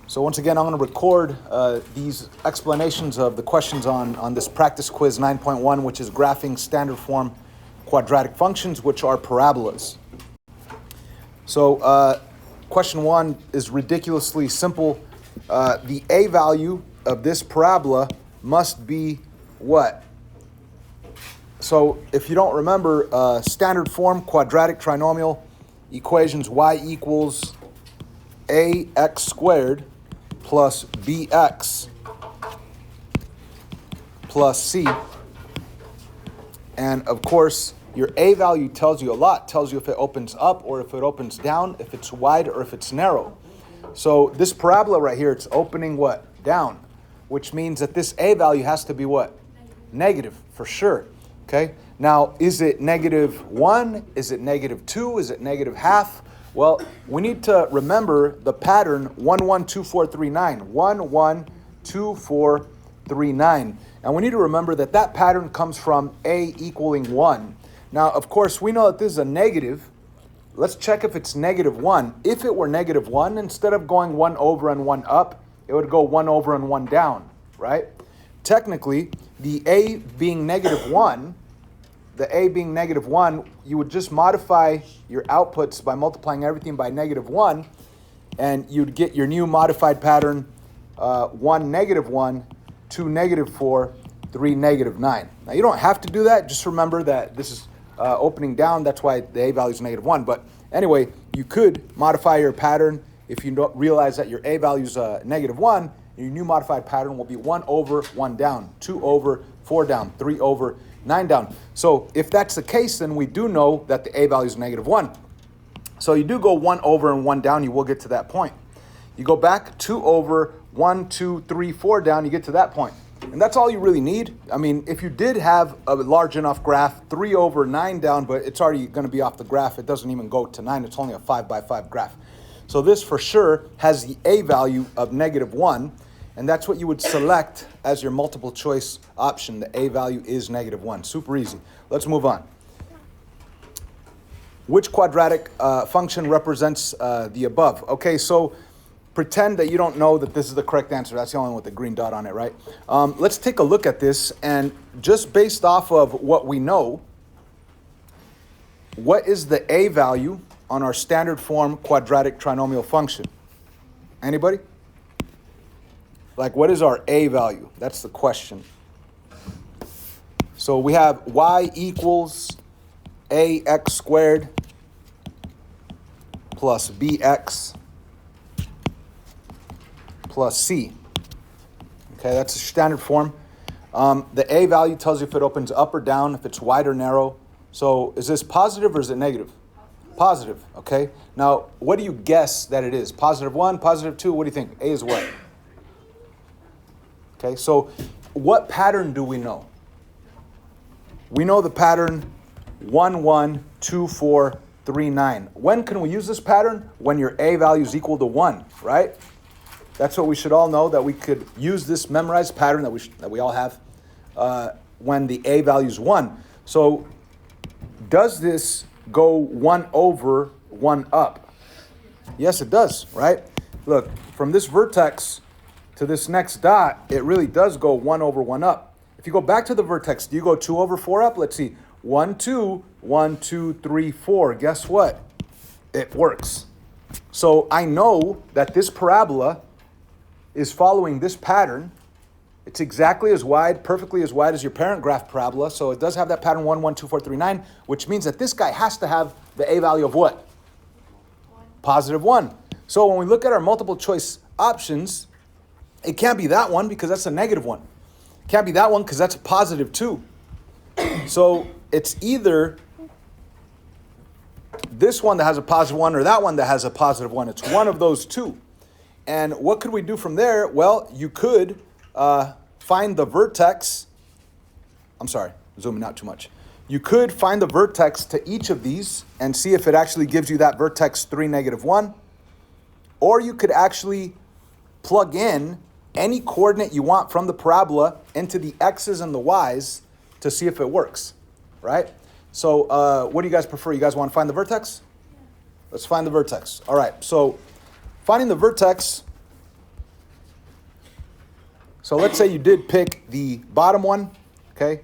So once again, I'm going to record these explanations of the questions on this practice quiz 9.1, which is graphing standard form quadratic functions, which are parabolas. So question 1 is ridiculously simple. The a value of this parabola must be what? So if you don't remember, standard form quadratic trinomial equations y equals ax squared plus bx plus c. And of course, your a value tells you a lot. Tells you if it opens up or if it opens down, if it's wide or if it's narrow. So this parabola right here, it's opening what? Down. Which means that this a value has to be what? Negative, for sure. Okay? Now, is it -1? Is it -2? Is it -half? Well, we need to remember the pattern 1, 1, 2, 4, 3, 9. 1, 1, 2, 4, 3, 9. And we need to remember that that pattern comes from a equaling 1. Now, of course, we know that this is a negative. Let's check if it's -1. If it were -1, instead of going 1 over and 1 up, it would go 1 over and 1 down, right? Technically, the a being -1, you would just modify your outputs by multiplying everything by -1, and you'd get your new modified pattern 1, -1, 2, -4, 3, -9. Now, you don't have to do that. Just remember that this is opening down. That's why the a value is -1. But anyway, you could modify your pattern if you don't realize that your a value is -1. Your new modified pattern will be 1 over, 1 down, 2 over, 4 down, 3 over, 9 down. So if that's the case, then we do know that the a value is -1. So you do go 1 over and 1 down, you will get to that point. You go back 2 over, 1, 2, 3, 4 down, you get to that point. And that's all you really need. I mean, if you did have a large enough graph, 3 over 9 down, but it's already going to be off the graph. It doesn't even go to 9. It's only a 5 by 5 graph. So this for sure has the a value of -1. And that's what you would select as your multiple choice option. The a value is -1. Super easy. Let's move on. Which quadratic function represents the above? Okay, so pretend that you don't know that this is the correct answer. That's the only one with the green dot on it, right? Let's take a look at this, and just based off of what we know, what is the a value on our standard form quadratic trinomial function? Anybody? Like, what is our a value? That's the question. So we have y equals ax squared plus bx plus c. Okay, that's a standard form. The a value tells you if it opens up or down, if it's wide or narrow. So is this positive or is it negative? Positive, okay. Now, what do you guess that it is? +1, +2, what do you think? A is what? Okay, so what pattern do we know? We know the pattern 1, 1, 2, 4, 3, 9. When can we use this pattern? When your a value is equal to 1, right? That's what we should all know, that we could use this memorized pattern that we all have when the a value is 1. So does this go 1 over, 1 up? Yes, it does, right? Look, from this vertex to this next dot, it really does go 1 over, 1 up. If you go back to the vertex, do you go 2 over, 4 up? Let's see. 1, 2, 1, 2, 3, 4. Guess what? It works. So I know that this parabola is following this pattern. It's exactly as wide, perfectly as wide as your parent graph parabola. So it does have that pattern 1, 1, 2, 4, 3, 9, which means that this guy has to have the a value of what? +1. So when we look at our multiple choice options, it can't be that one because that's a -1. It can't be that one because that's a +2. So it's either this one that has a +1 or that one that has a +1. It's one of those two. And what could we do from there? Well, you could find the vertex. I'm sorry, zooming out too much. You could find the vertex to each of these and see if it actually gives you that vertex 3, -1. Or you could actually plug in any coordinate you want from the parabola into the x's and the y's to see if it works, right? So what do you guys prefer? You guys want to find the vertex? Let's find the vertex. All right, so finding the vertex, So let's say you did pick the bottom one, okay?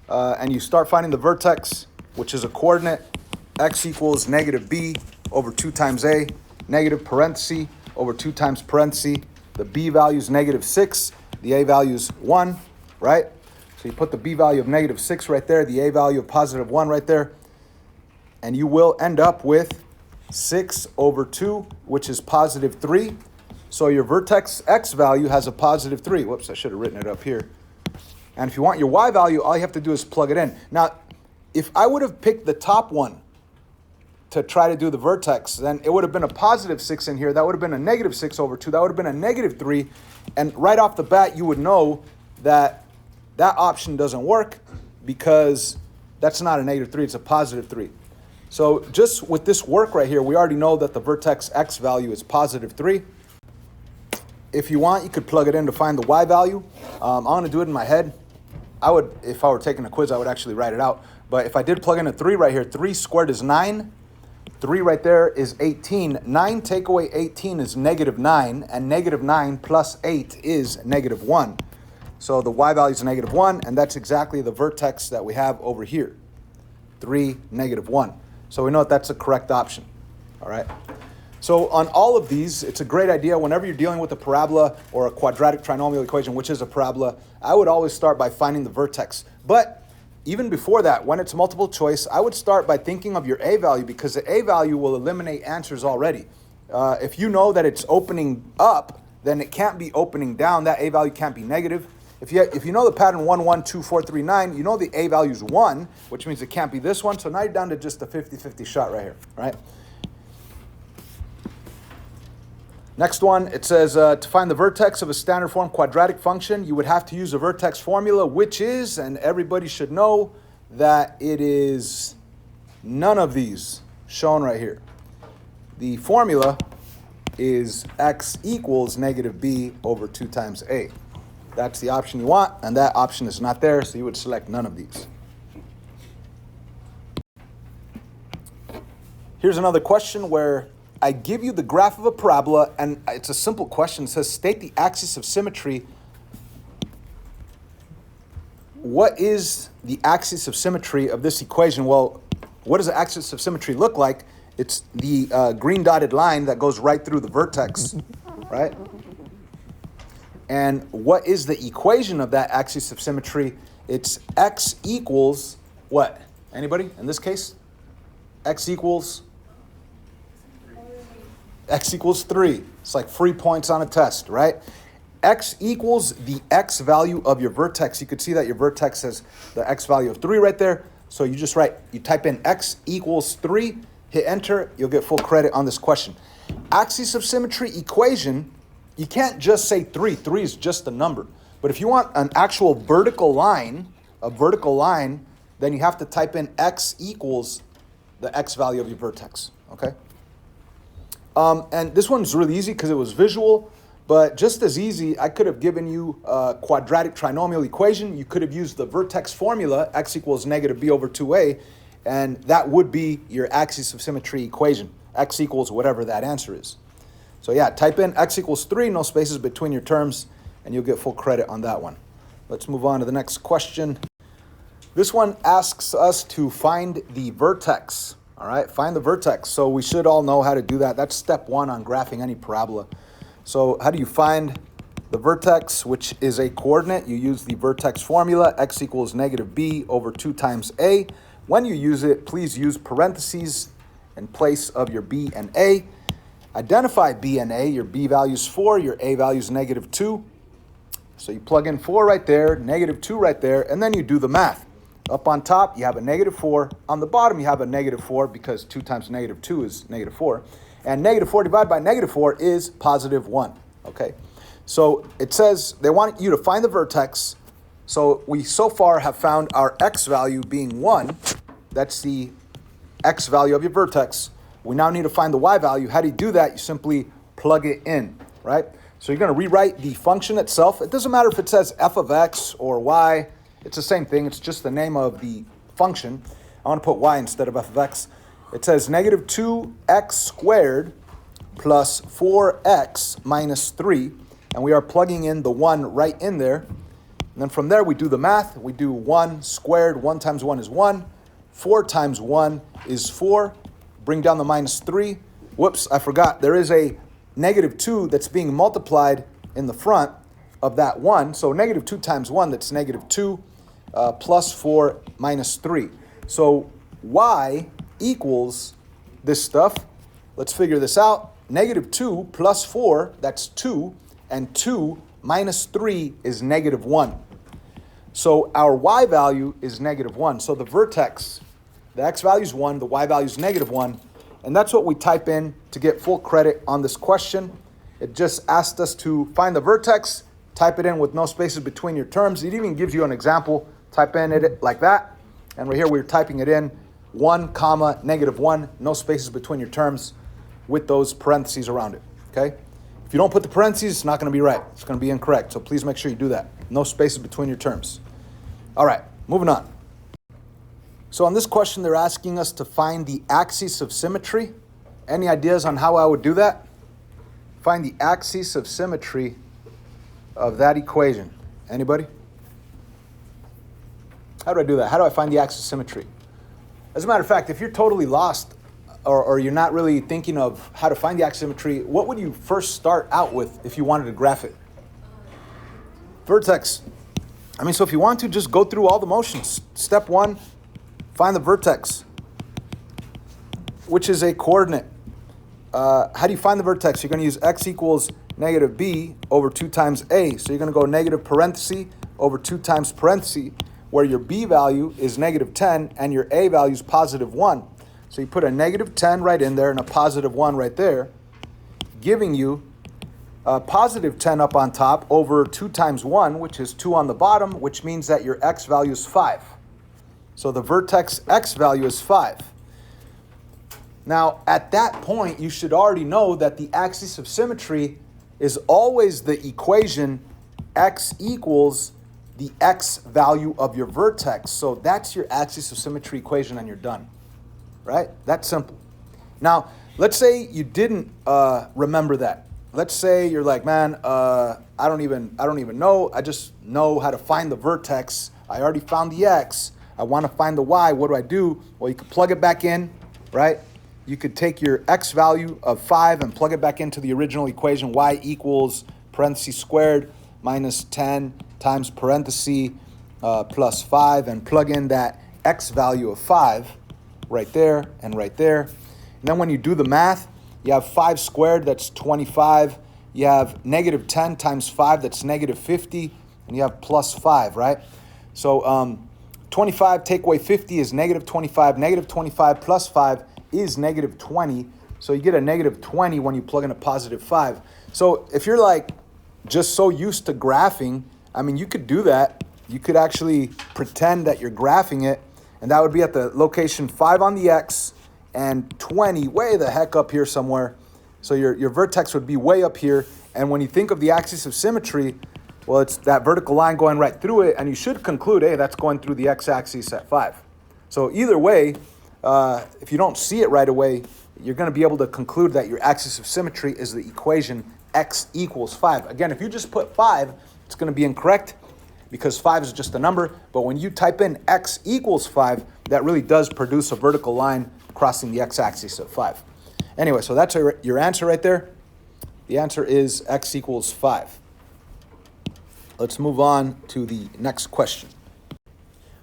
And you start finding the vertex, which is a coordinate, x equals negative b over 2 times a, negative parenthesis over 2 times parenthesis. The b value is negative 6, the a value is 1, right? So you put the b value of negative 6 right there, the a value of positive 1 right there, and you will end up with 6 over 2, which is positive 3. So your vertex x value has a positive 3. Whoops, I should have written it up here. And if you want your y value, all you have to do is plug it in. Now, if I would have picked the top one to try to do the vertex, then it would have been a positive 6 in here. That would have been a negative 6 over 2. That would have been a negative 3. And right off the bat, you would know that that option doesn't work because that's not a negative 3. It's a positive 3. So just with this work right here, we already know that the vertex x value is positive 3. If you want, you could plug it in to find the y value. I'm going to do it in my head. I would, if I were taking a quiz, I would actually write it out. But if I did plug in a 3 right here, 3 squared is 9. 3 right there is 18. 9 take away 18 is negative 9. And negative 9 plus 8 is negative 1. So the y value is negative 1. And that's exactly the vertex that we have over here. 3, negative 1. So we know that that's the correct option. All right. So on all of these, it's a great idea. Whenever you're dealing with a parabola or a quadratic trinomial equation, which is a parabola, I would always start by finding the vertex. But even before that, when it's multiple choice, I would start by thinking of your a value because the a value will eliminate answers already. If you know that it's opening up, then it can't be opening down. That a value can't be negative. If you know the pattern 1, 1, 2, 4, 3, 9, you know the a value is 1, which means it can't be this one. So now you're down to just a 50-50 shot right here, right? Next one, it says to find the vertex of a standard form quadratic function, you would have to use a vertex formula, which is, and everybody should know, that it is none of these shown right here. The formula is x equals negative b over 2 times a. That's the option you want, and that option is not there, so you would select none of these. Here's another question where I give you the graph of a parabola, and it's a simple question. It says, state the axis of symmetry. What is the axis of symmetry of this equation? Well, what does the axis of symmetry look like? It's the green dotted line that goes right through the vertex, right? And what is the equation of that axis of symmetry? It's x equals what? Anybody in this case? X equals 3. It's like free points on a test, right? X equals the x value of your vertex. You could see that your vertex has the x value of 3 right there. So you just you type in x equals 3, hit enter, you'll get full credit on this question. Axis of symmetry equation, you can't just say 3. 3 is just a number. But if you want an actual vertical line, then you have to type in x equals the x value of your vertex, okay? And this one's really easy because it was visual, but just as easy, I could have given you a quadratic trinomial equation. You could have used the vertex formula, x equals negative b over 2a, and that would be your axis of symmetry equation. X equals whatever that answer is. So yeah, type in x equals 3, no spaces between your terms, and you'll get full credit on that one. Let's move on to the next question. This one asks us to find the vertex. All right, find the vertex. So we should all know how to do that. That's step 1 on graphing any parabola. So how do you find the vertex, which is a coordinate? You use the vertex formula, x equals negative b over 2 times a. When you use it, please use parentheses in place of your b and a. Identify b and a. Your b value is 4, your a value is negative 2. So you plug in 4 right there, negative 2 right there, and then you do the math. Up on top, you have a negative 4. On the bottom, you have a negative 4 because 2 times negative 2 is negative 4. And negative 4 divided by negative 4 is positive 1. Okay? So it says they want you to find the vertex. So we so far have found our x value being 1. That's the x value of your vertex. We now need to find the y value. How do you do that? You simply plug it in, right? So you're going to rewrite the function itself. It doesn't matter if it says f of x or y. It's the same thing. It's just the name of the function. I want to put y instead of f of x. It says negative 2x squared plus 4x minus 3 and we are plugging in the 1 right in there. And then from there, we do the math. We do 1 squared. 1 times 1 is 1. 4 times 1 is 4. Bring down the minus 3. Whoops, I forgot. There is a negative 2 that's being multiplied in the front of that 1. So negative 2 times 1, that's negative 2, plus 4 minus 3. So y equals this stuff. Let's figure this out. Negative 2 plus 4, that's 2. And 2 minus 3 is negative 1. So our y value is negative 1. So the vertex, the x value is 1, the y value is negative 1. And that's what we type in to get full credit on this question. It just asked us to find the vertex, type it in with no spaces between your terms. It even gives you an example. Type in it like that. And right here we're typing it in 1 comma negative 1, no spaces between your terms with those parentheses around it. Okay? If you don't put the parentheses, it's not going to be right. It's going to be incorrect. So please make sure you do that. No spaces between your terms. All right, moving on. So on this question, they're asking us to find the axis of symmetry. Any ideas on how I would do that? Find the axis of symmetry of that equation. Anybody? How do I do that? How do I find the axis of symmetry? As a matter of fact, if you're totally lost or you're not really thinking of how to find the axis of symmetry, what would you first start out with if you wanted to graph it? Vertex. So if you want to, just go through all the motions. Step 1, find the vertex, which is a coordinate. How do you find the vertex? You're going to use x equals negative b over 2 times a. So you're going to go negative parenthesis over 2 times parenthesis, where your b value is negative 10 and your a value is positive 1. So you put a negative 10 right in there and a positive 1 right there, giving you positive 10 up on top over 2 times 1, which is 2 on the bottom, which means that your x value is 5. So the vertex x value is 5. Now, at that point, you should already know that the axis of symmetry is always the equation x equals the x value of your vertex. So that's your axis of symmetry equation and you're done, right? That's simple. Now, let's say you didn't remember that. Let's say you're like, man, I don't even know. I just know how to find the vertex. I already found the x. I want to find the y. What do I do? Well, you could plug it back in, right? You could take your x value of 5 and plug it back into the original equation. Y equals parentheses squared minus 10 times parentheses plus 5, and plug in that x value of 5 right there and right there. And then when you do the math, you have 5 squared, that's 25. You have negative 10 times 5, that's negative 50. And you have plus 5, right? So 25 take away 50 is negative 25. Negative 25 plus 5 is negative 20. So you get a negative 20 when you plug in a positive 5. So if you're like just so used to graphing, you could do that. You could actually pretend that you're graphing it. And that would be at the location 5 on the x and 20 way the heck up here somewhere. So your vertex would be way up here. And when you think of the axis of symmetry, well, it's that vertical line going right through it. And you should conclude, hey, that's going through the x-axis at 5. So either way, if you don't see it right away, you're going to be able to conclude that your axis of symmetry is the equation x equals 5. Again, if you just put 5, it's going to be incorrect because 5 is just a number. But when you type in x equals 5, that really does produce a vertical line crossing the x-axis of 5. Anyway, so that's your answer right there. The answer is x equals 5. Let's move on to the next question.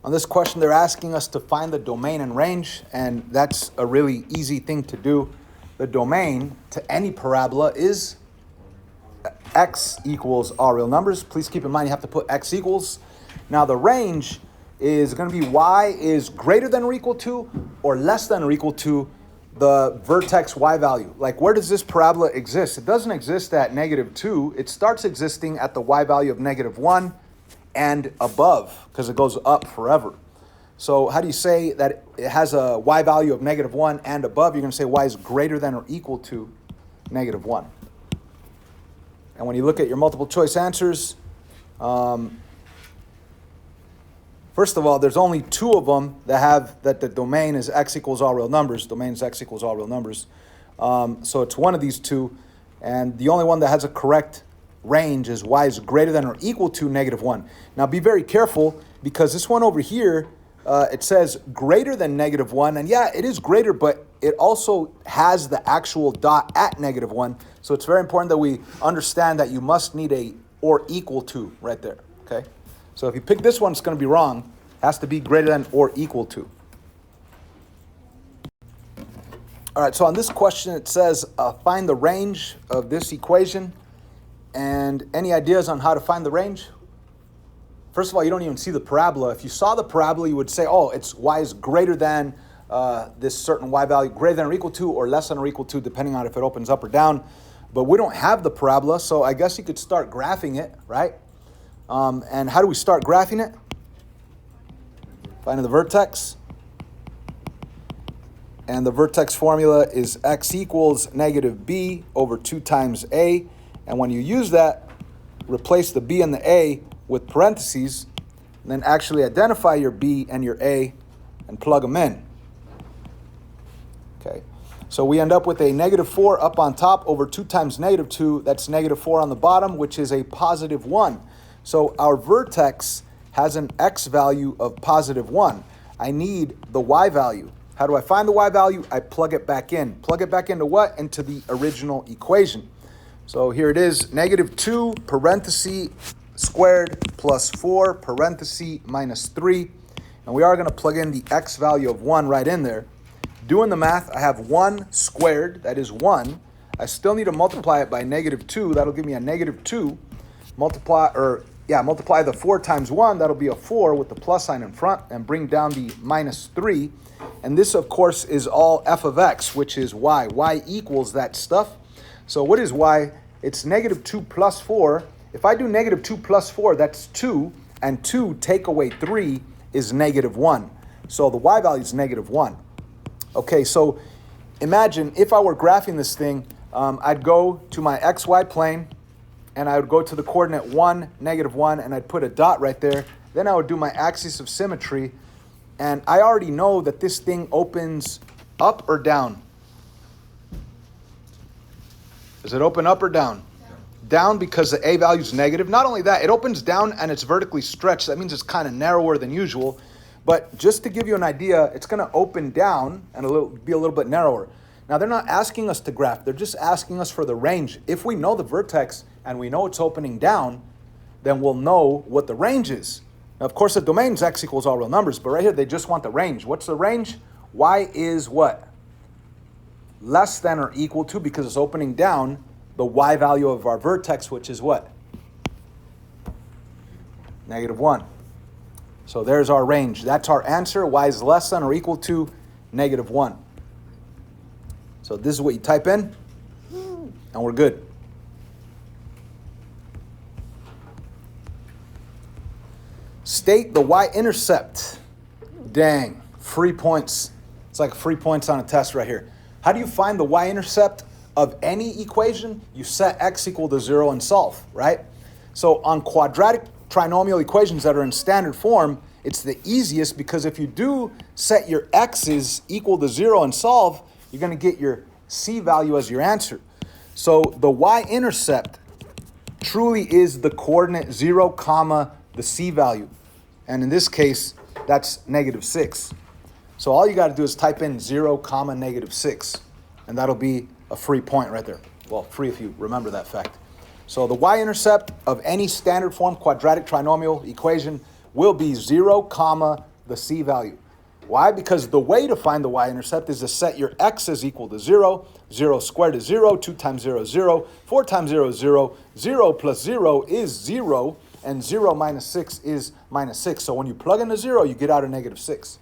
On this question, they're asking us to find the domain and range, and that's a really easy thing to do. The domain to any parabola is x equals all real numbers. Please keep in mind you have to put x equals. Now the range is going to be y is greater than or equal to or less than or equal to the vertex y value. Like, where does this parabola exist? It doesn't exist at negative 2. It starts existing at the y value of negative 1 and above because it goes up forever. So how do you say that it has a y value of negative 1 and above? You're going to say y is greater than or equal to negative 1. And when you look at your multiple choice answers, first of all, there's only 2 of them that have that the domain is x equals all real numbers. Domain is x equals all real numbers. So it's one of these 2. And the only one that has a correct range is y is greater than or equal to -1. Now be very careful, because this one over here, it says greater than -1, and yeah, it is greater, but it also has the actual dot at -1. So it's very important that we understand that you must need a or equal to right there, okay? So if you pick this one, it's going to be wrong. It has to be greater than or equal to. All right, so on this question, it says find the range of this equation. And any ideas on how to find the range? First of all, you don't even see the parabola. If you saw the parabola, you would say, oh, it's y is greater than this certain y value, greater than or equal to, or less than or equal to, depending on if it opens up or down. But we don't have the parabola, so I guess you could start graphing it, right? And how do we start graphing it? Finding the vertex. And the vertex formula is x equals negative b over 2 times a. And when you use that, replace the b and the a with parentheses, and then actually identify your b and your a and plug them in. Okay, so we end up with a -4 up on top over 2 times -2. That's -4 on the bottom, which is a +1. So our vertex has an x value of +1. I need the y value. How do I find the y value? I plug it back in. Plug it back into what? Into the original equation. So here it is, -2 parenthesis squared plus 4 parenthesis minus 3. And we are going to plug in the x value of 1 right in there. Doing the math, I have 1 squared, that is 1. I still need to multiply it by -2. That'll give me a -2. Multiply the 4 times 1, that'll be a 4 with the plus sign in front, and bring down the -3. And this, of course, is all f of x, which is y. Y equals that stuff. So what is y? It's -2 plus 4. If I do -2 plus 4, that's 2, and 2 take away 3 is -1. So the y value is -1. Okay, so imagine if I were graphing this thing, I'd go to my xy plane, and I would go to the coordinate 1, -1, and I'd put a dot right there. Then I would do my axis of symmetry, and I already know that this thing opens up or down. Does it open up or down? Down, because the a value is negative. Not only that, it opens down and it's vertically stretched. That means it's kind of narrower than usual. But just to give you an idea, it's going to open down and be a little bit narrower. Now, they're not asking us to graph. They're just asking us for the range. If we know the vertex and we know it's opening down, then we'll know what the range is. Now, of course, the domain is x equals all real numbers, but right here, they just want the range. What's the range? Y is what? Less than or equal to, because it's opening down, the y value of our vertex, which is what? -1. So there's our range. That's our answer. Y is less than or equal to -1. So this is what you type in, and we're good. State the y-intercept. Dang, free points. It's like free points on a test right here. How do you find the y-intercept of any equation? You set x equal to 0 and solve, right? So on quadratic trinomial equations that are in standard form, it's the easiest, because if you do set your x's equal to 0 and solve, you're going to get your c value as your answer. So the y-intercept truly is the coordinate 0, comma, the c value. And in this case, that's -6. So all you got to do is type in 0, comma, -6. And that'll be a free point right there. Well, free if you remember that fact. So the y-intercept of any standard form quadratic trinomial equation will be 0, comma, the c value. Why? Because the way to find the y-intercept is to set your x's equal to 0. 0 squared is 0. 2 times 0 is 0. 4 times 0 is 0. 0 plus 0 is 0. And 0 minus 6 is -6. So when you plug in a 0, you get out a -6.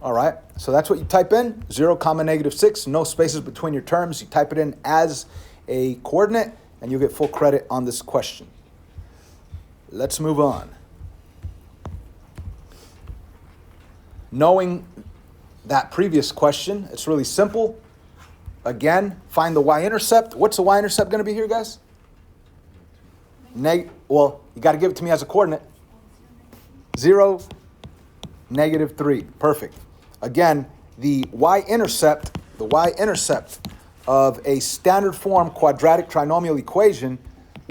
All right, so that's what you type in, 0, comma, -6, no spaces between your terms. You type it in as a coordinate, and you'll get full credit on this question. Let's move on. Knowing that previous question, it's really simple. Again, find the y-intercept. What's the y-intercept going to be here, guys? Well, you got to give it to me as a coordinate. 0, -3. Perfect. Again, the y-intercept of a standard form quadratic trinomial equation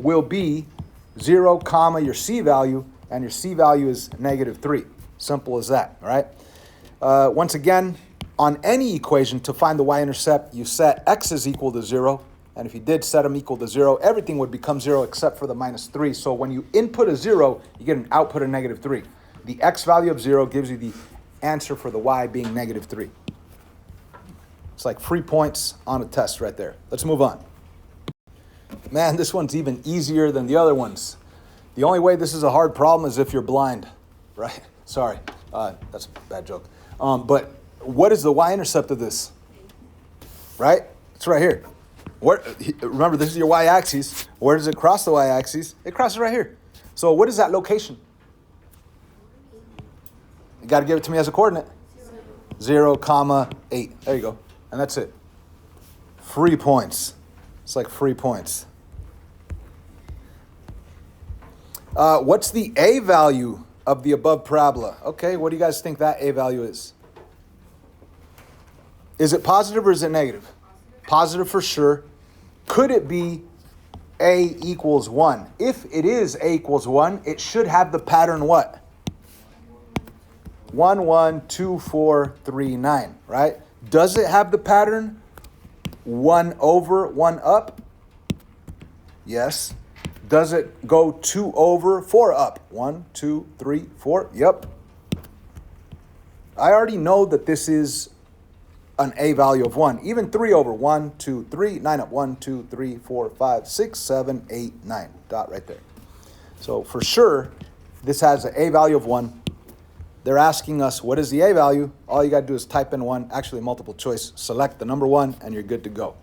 will be 0, comma, your c value, and your c value is -3. Simple as that, all right? Once again, on any equation, to find the y-intercept, you set x is equal to 0, and if you did set them equal to 0, everything would become 0 except for the -3. So when you input a 0, you get an output of -3. The x value of 0 gives you the answer for the y being -3. It's like free points on a test right there. Let's move on. Man, this one's even easier than the other ones. The only way this is a hard problem is if you're blind, right? Sorry, that's a bad joke. But what is the y-intercept of this? Right? It's right here. Remember, this is your y-axis. Where does it cross the y-axis? It crosses right here. So what is that location? You got to give it to me as a coordinate. 0, comma, 8. There you go. And that's it. Free points. It's like free points. What's the a value of the above parabola? Okay, what do you guys think that a value is? Is it positive or is it negative? Positive for sure. Could it be a equals 1? If it is a equals 1, it should have the pattern what? 1, 1, 2, 4, 3, 9, right? Does it have the pattern 1 over, 1 up? Yes. Does it go 2 over, 4 up? 1, 2, 3, 4. Yep. I already know that this is an a value of 1. Even 3 over, 1, 2, 3, 9 up. 1, 2, 3, 4, 5, 6, 7, 8, 9. Dot right there. So for sure, this has an a value of 1. They're asking us, what is the a value? All you got to do is type in 1, actually multiple choice, select the number 1, and you're good to go.